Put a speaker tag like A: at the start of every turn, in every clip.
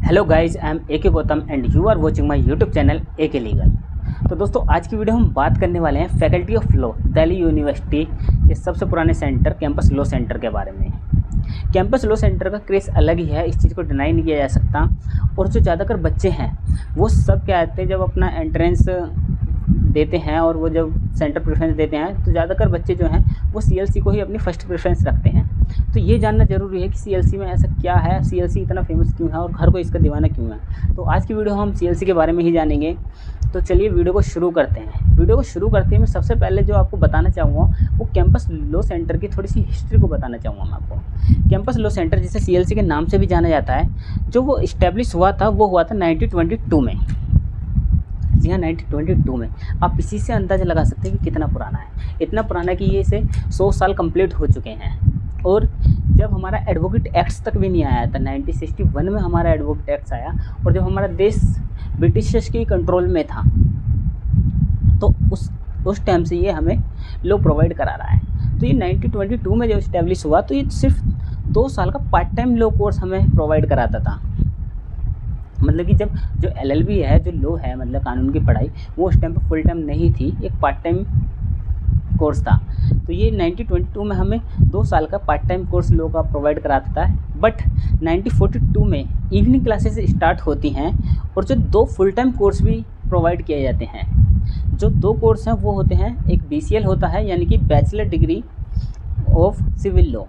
A: Hello guys, I am A K Gautam and you are watching my YouTube channel A K legal. तो दोस्तों, आज की video हम बात करने वाले हैं faculty of law Delhi university के सबसे पुराने सेंटर कैंपस लॉ सेंटर के बारे में। कैंपस लॉ सेंटर का क्रेज़ अलग ही है, इस चीज़ को डिनाई नहीं किया जा सकता। और जो ज़्यादातर बच्चे हैं वो सब क्या कहते हैं, जब अपना एंट्रेंस देते हैं और वो जब सेंटर प्रेफरेंस देते हैं तो ज़्यादातर बच्चे जो हैं वो सीएलसी को ही अपनी फ़र्स्ट प्रेफरेंस रखते हैं। तो ये जानना ज़रूरी है कि सीएलसी में ऐसा क्या है, सीएलसी इतना फेमस क्यों है और हर कोई इसका दीवाना क्यों है। तो आज की वीडियो हम सीएलसी के बारे में ही जानेंगे। तो चलिए वीडियो को शुरू करते हैं। वीडियो को शुरू करते हैं मैं सबसे पहले जो आपको बताना चाहूँगा वो कैंपस लॉ सेंटर की थोड़ी सी हिस्ट्री को बताना चाहूँगा मैं आपको। कैंपस लॉ सेंटर जिसे सीएलसी के नाम से भी जाना जाता है, जो वो इस्टेब्लिश हुआ था वो हुआ था 1922 में। जी हाँ, 1922 में। आप इसी से अंदाज़ा लगा सकते हैं कि कितना पुराना है। इतना पुराना कि ये इसे 100 साल कंप्लीट हो चुके हैं। और जब हमारा एडवोकेट एक्ट्स तक भी नहीं आया था, 1961 में हमारा एडवोकेट एक्ट्स आया और जब हमारा देश ब्रिटिशर्स के कंट्रोल में था तो उस टाइम से ये हमें लॉ प्रोवाइड करा रहा है। तो ये 1922 में जब इस्टेब्लिश हुआ तो ये सिर्फ 2 साल का पार्ट टाइम लॉ कोर्स हमें प्रोवाइड कराता था। मतलब कि जब जो एलएलबी है, जो लॉ है, मतलब कानून की पढ़ाई, वो उस टाइम पे फुल टाइम नहीं थी, एक पार्ट टाइम कोर्स था। तो ये 1922 में हमें 2 साल का पार्ट टाइम कोर्स लॉ का प्रोवाइड कराता था। बट 1942 में इवनिंग क्लासेस स्टार्ट होती हैं और जो 2 फुल टाइम कोर्स भी प्रोवाइड किए जाते हैं। जो 2 कोर्स हैं वो होते हैं, एक BCL होता है यानी कि bachelor degree of civil law,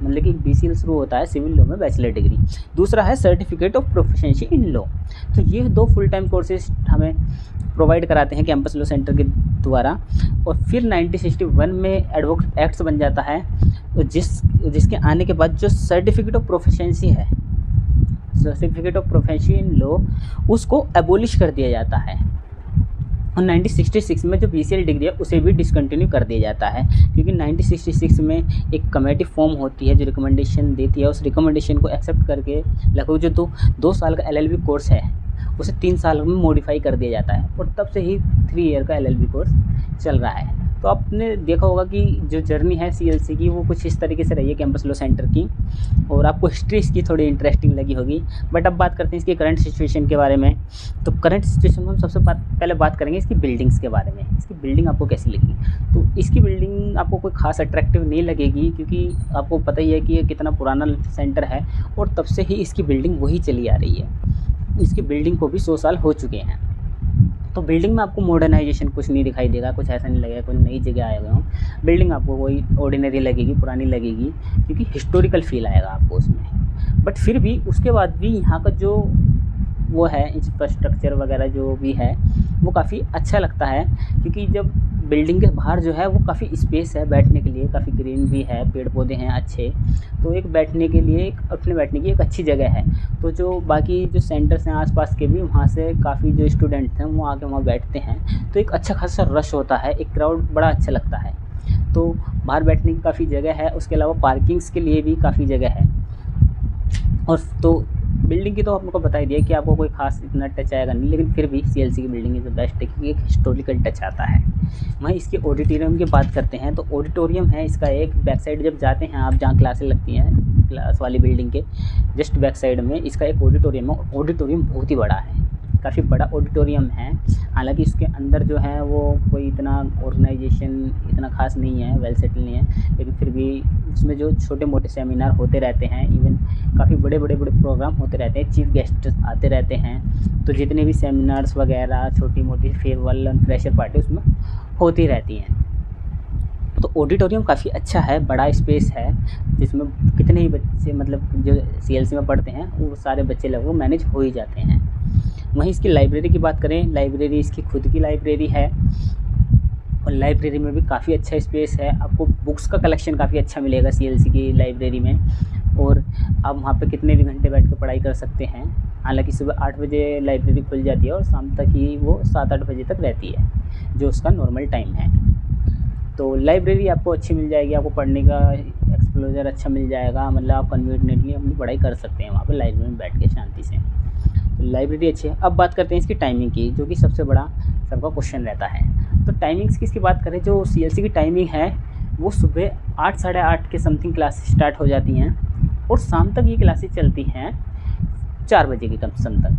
A: मतलब कि BCL शुरू होता है सिविल लॉ में बैचलर डिग्री। दूसरा है certificate of proficiency in law. तो ये 2 फुल टाइम कोर्सेज हमें प्रोवाइड कराते हैं कैंपस लॉ सेंटर के द्वारा। और फिर 1961 में एडवोकेट एक्ट्स बन जाता है, तो जिसके आने के बाद जो सर्टिफिकेट ऑफ प्रोफिशिएंसी है, certificate of proficiency in law, उसको एबोलिश कर दिया जाता है। और 1966 में जो BCL डिग्री है उसे भी डिसकंटिन्यू कर दिया जाता है, क्योंकि 1966 में एक कमेटी फॉर्म होती है जो रिकमेंडेशन देती है। उस रिकमेंडेशन को एक्सेप्ट करके लगभग जो 2 साल का LLB कोर्स है उसे 3 साल में मॉडिफाई कर दिया जाता है और तब से ही 3 ईयर का LLB कोर्स चल रहा है। तो आपने देखा होगा कि जो जर्नी है CLC की वो कुछ इस तरीके से रही है कैंपस लॉ सेंटर की, और आपको हिस्ट्री इसकी थोड़ी इंटरेस्टिंग लगी होगी। बट अब बात करते हैं इसकी करंट सिचुएशन के बारे में। तो करंट सिचुएशन में हम सबसे पहले बात करेंगे इसकी बिल्डिंग्स के बारे में। इसकी बिल्डिंग आपको कैसी लगी? तो इसकी बिल्डिंग आपको कोई खास अट्रैक्टिव नहीं लगेगी, क्योंकि आपको पता ही है कि ये कितना पुराना सेंटर है और तब से ही इसकी बिल्डिंग वही चली आ रही है। इसकी बिल्डिंग को भी 100 साल हो चुके हैं। तो बिल्डिंग में आपको मॉडर्नाइजेशन कुछ नहीं दिखाई देगा, कुछ ऐसा नहीं लगेगा कोई नई जगह आए हुए हो। बिल्डिंग आपको वही ऑर्डिनरी लगेगी, पुरानी लगेगी, क्योंकि हिस्टोरिकल फील आएगा आपको उसमें। बट फिर भी उसके बाद भी यहाँ का जो वो है इंफ्रास्ट्रक्चर वगैरह जो भी है वो काफ़ी अच्छा लगता है, क्योंकि जब बिल्डिंग के बाहर जो है वो काफ़ी स्पेस है बैठने के लिए, काफ़ी ग्रीन भी है, पेड़ पौधे हैं अच्छे। तो एक बैठने के लिए, अपने बैठने की एक अच्छी जगह है। तो जो बाकी जो सेंटर्स हैं आसपास के भी, वहाँ से काफ़ी जो स्टूडेंट्स हैं वो आके वहाँ बैठते हैं। तो एक अच्छा खासा रश होता है, एक क्राउड बड़ा अच्छा लगता है। तो बाहर बैठने की काफ़ी जगह है। उसके अलावा पार्किंग्स के लिए भी काफ़ी जगह है। और तो बिल्डिंग की तो आपको बता ही दिया कि आपको कोई खास इतना टच आएगा नहीं, लेकिन फिर भी CLC की बिल्डिंग इज़ द बेस्ट है, क्योंकि एक हिस्टोरिकल टच आता है। वहीं इसके ऑडिटोरियम की बात करते हैं तो ऑडिटोरियम है इसका एक बैक साइड, जब जाते हैं आप जहाँ क्लासें लगती हैं, क्लास वाली बिल्डिंग के जस्ट बैक साइड में इसका एक ऑडिटोरियम है। ऑडिटोरियम बहुत ही बड़ा है, काफ़ी बड़ा ऑडिटोरियम है। हालांकि इसके अंदर जो है वो कोई इतना ऑर्गेनाइजेशन इतना खास नहीं है, वेल सेटल नहीं है, लेकिन फिर भी उसमें जो छोटे मोटे सेमिनार होते रहते हैं, इवन काफ़ी बड़े प्रोग्राम होते रहते हैं, चीफ गेस्ट आते रहते हैं। तो जितने भी सेमिनार्स वगैरह, छोटी मोटी फेयरवेल और फ्रेशर पार्टी उसमें होती रहती हैं। तो ऑडिटोरियम काफ़ी अच्छा है, बड़ा स्पेस है, जिसमें कितने ही बच्चे मतलब जो CLC में पढ़ते हैं वो सारे बच्चे लगभग मैनेज हो ही जाते हैं। वहीं इसकी लाइब्रेरी की बात करें, लाइब्रेरी इसकी खुद की लाइब्रेरी है और लाइब्रेरी में भी काफ़ी अच्छा स्पेस है। आपको बुक्स का कलेक्शन काफ़ी अच्छा मिलेगा CLC की लाइब्रेरी में, और आप वहाँ पे कितने भी घंटे बैठ कर पढ़ाई कर सकते हैं। हालांकि सुबह 8 बजे लाइब्रेरी खुल जाती है और शाम तक ही वो 7-8 बजे तक रहती है, जो उसका नॉर्मल टाइम है। तो लाइब्रेरी आपको अच्छी मिल जाएगी, आपको पढ़ने का एक्सपोजर अच्छा मिल जाएगा, मतलब आप कन्वीनियंटली अपनी पढ़ाई कर सकते हैं वहाँ पर लाइब्रेरी में बैठ के शांति से। तो लाइब्रेरी अच्छी है। अब बात करते हैं इसकी टाइमिंग की, जो कि सबसे बड़ा सबका क्वेश्चन रहता है। तो टाइमिंग्स की इसकी बात करें, जो CLC की टाइमिंग है वो सुबह 8 साढ़े 8 के समथिंग क्लास स्टार्ट हो जाती हैं और शाम तक ये क्लासेस चलती हैं 4 बजे के कम तक।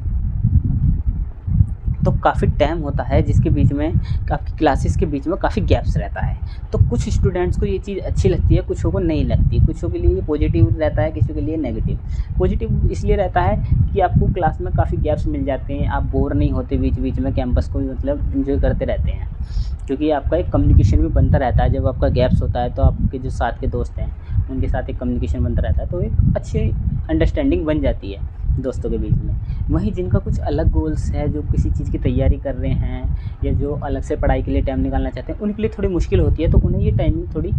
A: तो काफ़ी टाइम होता है जिसके बीच में आपकी क्लासेस के बीच में काफ़ी गैप्स रहता है। तो कुछ स्टूडेंट्स को ये चीज़ अच्छी लगती है, कुछों को नहीं लगती। कुछों के लिए पॉजिटिव रहता है, किसी के लिए नेगेटिव। पॉजिटिव इसलिए रहता है कि आपको क्लास में काफ़ी गैप्स मिल जाते हैं, आप बोर नहीं होते बीच बीच में, कैंपस को मतलब एंजॉय करते रहते हैं, क्योंकि आपका एक कम्युनिकेशन भी बनता रहता है। जब आपका गैप्स होता है तो आपके जो साथ के दोस्त हैं उनके साथ एक कम्युनिकेशन बनता रहता है, तो एक अच्छी अंडरस्टैंडिंग बन जाती है दोस्तों के बीच में। वहीं जिनका कुछ अलग गोल्स है, जो किसी चीज़ की तैयारी कर रहे हैं या जो अलग से पढ़ाई के लिए टाइम निकालना चाहते हैं, उनके लिए थोड़ी मुश्किल होती है। तो उन्हें ये टाइमिंग थोड़ी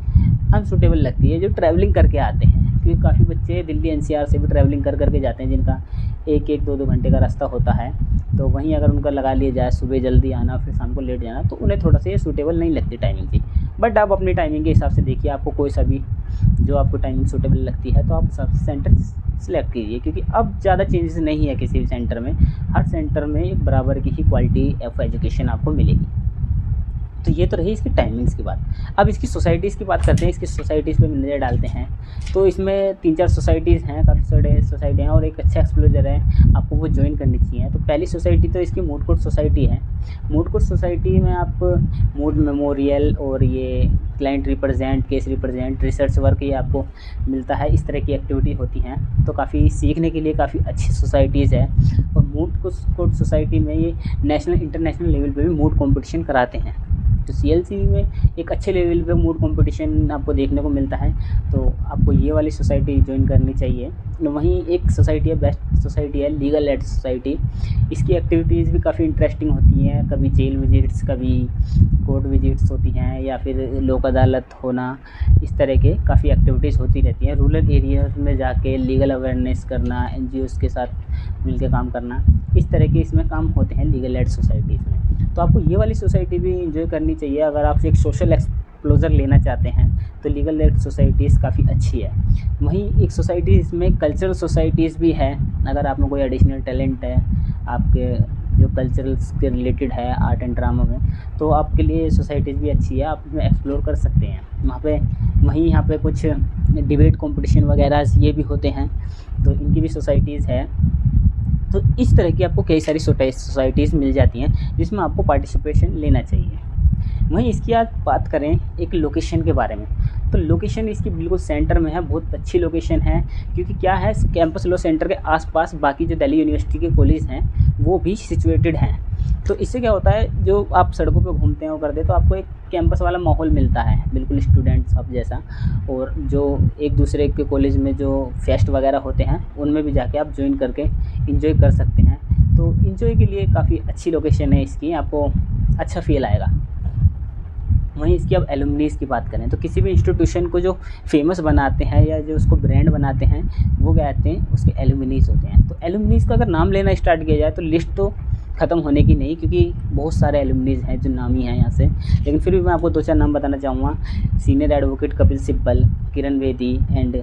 A: अनसूटेबल लगती है, जो ट्रैवलिंग करके आते हैं, क्योंकि काफ़ी बच्चे दिल्ली एनसीआर से भी ट्रैवलिंग कर करके जाते हैं, जिनका 1-1, 2-2 घंटे का रास्ता होता है। तो वहीं अगर उनका लगा लिया जाए सुबह जल्दी आना फिर शाम को लेट जाना, तो उन्हें थोड़ा सा ये सूटेबल नहीं लगती टाइमिंग थी। बट आप अपनी टाइमिंग के हिसाब से देखिए, आपको कोई सा भी जो आपको टाइमिंग सूटेबल लगती है तो आप सबसे सेंटर सेलेक्ट कीजिए, क्योंकि अब ज़्यादा चेंजेस नहीं है किसी भी सेंटर में। हर सेंटर में एक बराबर की ही क्वालिटी ऑफ एजुकेशन आपको मिलेगी। तो ये तो रही इसकी टाइमिंग्स की बात। अब इसकी सोसाइटीज़ की बात करते हैं, इसकी सोसाइटीज़ पे नज़र डालते हैं। तो इसमें 3-4 सोसाइटीज़ हैं, काफ़ी सारे सोसाइटी हैं और एक अच्छा एक्सप्लोजर है, आपको वो ज्वाइन करनी चाहिए। तो पहली सोसाइटी तो इसकी मूड कोर्ट सोसाइटी है। मूड कोर्ट सोसाइटी में आप मूड मेमोरियल और ये client represent, case represent, research work ये आपको मिलता है। इस तरह की एक्टिविटी होती हैं, तो काफ़ी सीखने के लिए काफ़ी अच्छी सोसाइटीज़ है। और मूड कोर्ट सोसाइटी में ये नेशनल इंटरनेशनल लेवल पे भी मूड कॉम्पिटिशन कराते हैं। तो सीएलसी में एक अच्छे लेवल पे मूड कंपटीशन आपको देखने को मिलता है, तो आपको ये वाली सोसाइटी ज्वाइन करनी चाहिए। वहीं एक सोसाइटी है, बेस्ट सोसाइटी है लीगल एड सोसाइटी। इसकी एक्टिविटीज़ भी काफ़ी इंटरेस्टिंग होती हैं, कभी जेल विजिट्स, कभी कोर्ट विजिट्स होती हैं, या फिर लोक अदालत होना, इस तरह के काफ़ी एक्टिविटीज़ होती रहती हैं। रूरल एरियाज़ में जाके लीगल अवेयरनेस करना, एनजीओज़ के साथ मिलकर काम करना, इस तरह के इसमें काम होते हैं लीगल एड सोसाइटीज़ में। तो आपको ये वाली सोसाइटी भी एंजॉय करनी चाहिए। अगर आप एक सोशल एक्सप्लोजर लेना चाहते हैं तो लीगल एड सोसाइटीज़ काफ़ी अच्छी है। वहीं एक सोसाइटी इसमें कल्चरल सोसाइटीज़ भी है। अगर आप में कोई एडिशनल टैलेंट है आपके जो कल्चरल्स के रिलेटेड है आर्ट एंड ड्रामा में, तो आपके लिए सोसाइटीज़ भी अच्छी है, आप इसमें एक्सप्लोर कर सकते हैं वहाँ पे। वहीं यहाँ पे कुछ डिबेट कंपटीशन वगैरह ये भी होते हैं, तो इनकी भी सोसाइटीज़ है। तो इस तरह की आपको कई सारी सोसाइटीज़ मिल जाती हैं जिसमें आपको पार्टिसिपेशन लेना चाहिए। वहीं इसकी आज बात करें एक लोकेशन के बारे में, तो लोकेशन इसकी बिल्कुल सेंटर में है, बहुत अच्छी लोकेशन है। क्योंकि क्या है, कैंपस लॉ सेंटर के आसपास बाकी जो दिल्ली यूनिवर्सिटी के कॉलेज हैं वो भी सिचुएटेड हैं। तो इससे क्या होता है, जो आप सड़कों पे घूमते हैं वो करते हैं, तो आपको एक कैंपस वाला माहौल मिलता है, बिल्कुल स्टूडेंट्स सब जैसा। और जो एक दूसरे के कॉलेज में जो फेस्ट वगैरह होते हैं उनमें भी जाके आप ज्वाइन करके इंजॉय कर सकते हैं। तो इंजॉय के लिए काफ़ी अच्छी लोकेशन है इसकी, आपको अच्छा फील आएगा। वहीं इसकी अब एलुमनीज़ की बात करें तो किसी भी इंस्टीट्यूशन को जो फेमस बनाते हैं या जो उसको ब्रांड बनाते हैं वो कहते हैं उसके एलुमनीज़ होते हैं। तो एलुमनीज़ का अगर नाम लेना स्टार्ट किया जाए तो लिस्ट तो ख़त्म होने की नहीं, क्योंकि बहुत सारे एलुमनीज़ हैं जो नामी हैं यहाँ से। लेकिन फिर भी मैं आपको 2-4 नाम बताना चाहूँगा। Senior advocate Kapil Sibal, Kiran Bedi and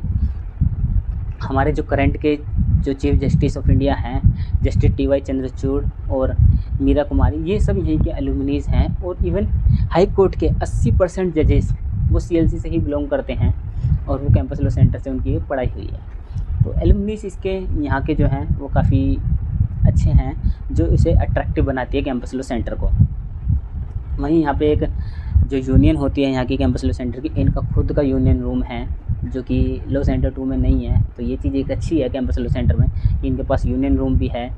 A: हमारे जो करंट के जो चीफ जस्टिस ऑफ इंडिया हैं जस्टिस TY चंद्रचूड़ और मीरा कुमारी, ये सब यहीं के एलुमनीज़ हैं। और इवन हाई कोर्ट के 80% जजेस वो CLC से ही बिलोंग करते हैं और वो कैंपस लॉ सेंटर से उनकी पढ़ाई हुई है। तो एलुमनीज़ इसके यहाँ के जो हैं वो काफ़ी अच्छे हैं, जो इसे अट्रैक्टिव बनाती है कैंपस लॉ सेंटर को। वहीं यहाँ पे एक जो यूनियन होती है यहाँ की कैंपस लॉ सेंटर की, इनका खुद का यूनियन रूम है जो कि लॉ सेंटर 2 में नहीं है। तो ये चीज़ एक अच्छी है कैंपस लॉ सेंटर में कि इनके पास यूनियन रूम भी है।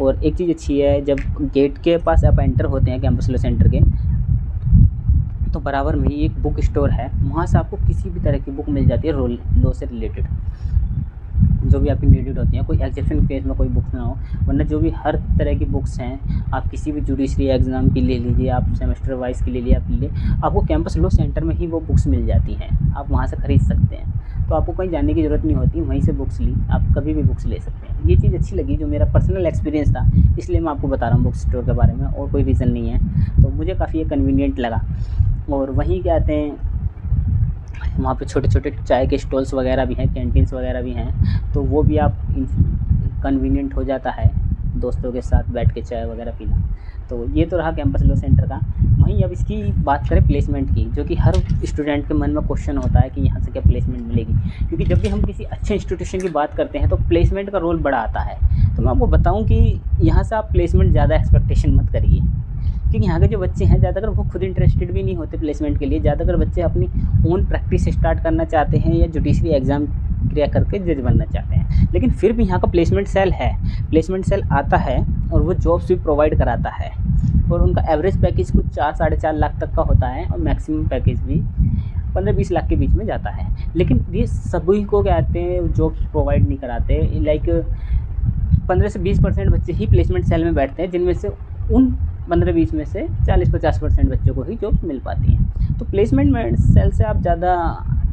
A: और एक चीज़ अच्छी है, जब गेट के पास आप एंटर होते हैं कैंपस लॉ सेंटर के, तो बराबर में ही एक बुक स्टोर है, वहाँ से आपको किसी भी तरह की बुक मिल जाती है लॉ से रिलेटेड, जो भी आपकी नीडेड होती हैं। कोई एक्सेप्शन केस में कोई बुक्स ना हो, वरना जो भी हर तरह की बुक्स हैं आप किसी भी जुडिशरी एग्ज़ाम की ले लीजिए, आप सेमेस्टर वाइज की ले लीजिए, आप ले लीजिए, आपको कैंपस लॉ सेंटर में ही वो बुक्स मिल जाती हैं, आप वहाँ से ख़रीद सकते हैं। तो आपको कहीं जाने की ज़रूरत नहीं होती, वहीं से बुक्स ली, आप कभी भी बुक्स ले सकते हैं। ये चीज़ अच्छी लगी, जो मेरा पर्सनल एक्सपीरियंस था, इसलिए मैं आपको बता रहा हूँ बुक स्टोर के बारे में, और कोई रीज़न नहीं है। तो मुझे काफ़ी ये कन्वीनियंट लगा। और वहीं क्या कहते हैं, वहाँ पे छोटे छोटे चाय के स्टॉल्स वगैरह भी हैं, कैंटीन्स वगैरह भी हैं, तो वो भी आप कन्वीनियंट हो जाता है दोस्तों के साथ बैठ के चाय वगैरह पीना। तो ये तो रहा कैंपस लॉ सेंटर का। वहीं अब इसकी बात करें प्लेसमेंट की, जो कि हर स्टूडेंट के मन में क्वेश्चन होता है कि यहाँ से क्या प्लेसमेंट मिलेगी, क्योंकि जब भी हम किसी अच्छे इंस्टीट्यूशन की बात करते हैं तो प्लेसमेंट का रोल बड़ा आता है। तो मैं आपको बताऊं कि यहाँ से आप प्लेसमेंट ज़्यादा एक्सपेक्टेशन मत करिए, क्योंकि यहाँ के जो बच्चे हैं ज़्यादातर वो खुद इंटरेस्टेड भी नहीं होते प्लेसमेंट के लिए। ज़्यादातर बच्चे अपनी ओन प्रैक्टिस स्टार्ट करना चाहते हैं या जुडिशरी एग्ज़ाम क्लियर करके जज बनना चाहते हैं। लेकिन फिर भी यहाँ का प्लेसमेंट सेल है, प्लेसमेंट सेल आता है और वो जॉब्स भी प्रोवाइड कराता है, और उनका एवरेज पैकेज कुछ 4-4.5 लाख तक का होता है, और मैक्सिमम पैकेज भी 15-20 लाख के बीच में जाता है। लेकिन ये सभी को क्या कहते हैं, जॉब्स प्रोवाइड नहीं कराते। लाइक 15 से 20% बच्चे ही प्लेसमेंट सेल में बैठते हैं, जिनमें से उन 15-20 में से 40-50% बच्चों को ही जॉब्स मिल पाती हैं। तो प्लेसमेंट सेल से आप ज़्यादा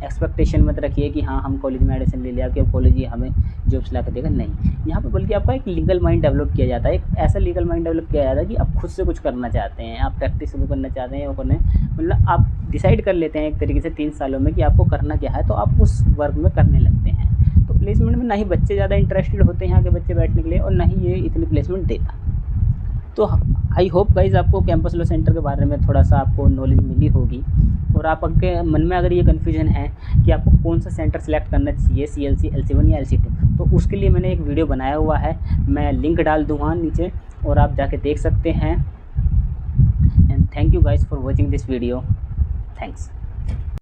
A: एक्सपेक्टेशन मत रखिए कि हाँ हम कॉलेज में एडमिशन ले लिया कि अब कॉलेज ही हमें जॉब्स ला कर देगा। नहीं, यहाँ पे बल्कि आपका एक लीगल माइंड डेवलप किया जाता है, एक ऐसा लीगल माइंड डेवलप किया जाता है कि आप खुद से कुछ करना चाहते हैं, आप प्रैक्टिस शुरू करना चाहते हैं, वो करना मतलब आप डिसाइड कर लेते हैं एक तरीके से 3 सालों में कि आपको करना क्या है, तो आप उस वर्क में करने लगते हैं। तो प्लेसमेंट में ना ही बच्चे ज़्यादा इंटरेस्टेड होते हैं यहाँ के बच्चे बैठने के लिए, और ना ही ये इतनी प्लेसमेंट देता। तो आई होप गाइज़ आपको कैंपस लॉ सेंटर के बारे में थोड़ा सा आपको नॉलेज मिली होगी, और आपके मन में अगर ये कन्फ्यूजन है कि आपको कौन सा सेंटर सेलेक्ट करना चाहिए, CLC, LC1 या LC2, तो उसके लिए मैंने एक वीडियो बनाया हुआ है, मैं लिंक डाल दूँगा नीचे और आप जाके देख सकते हैं। And thank you guys for watching this video. Thanks.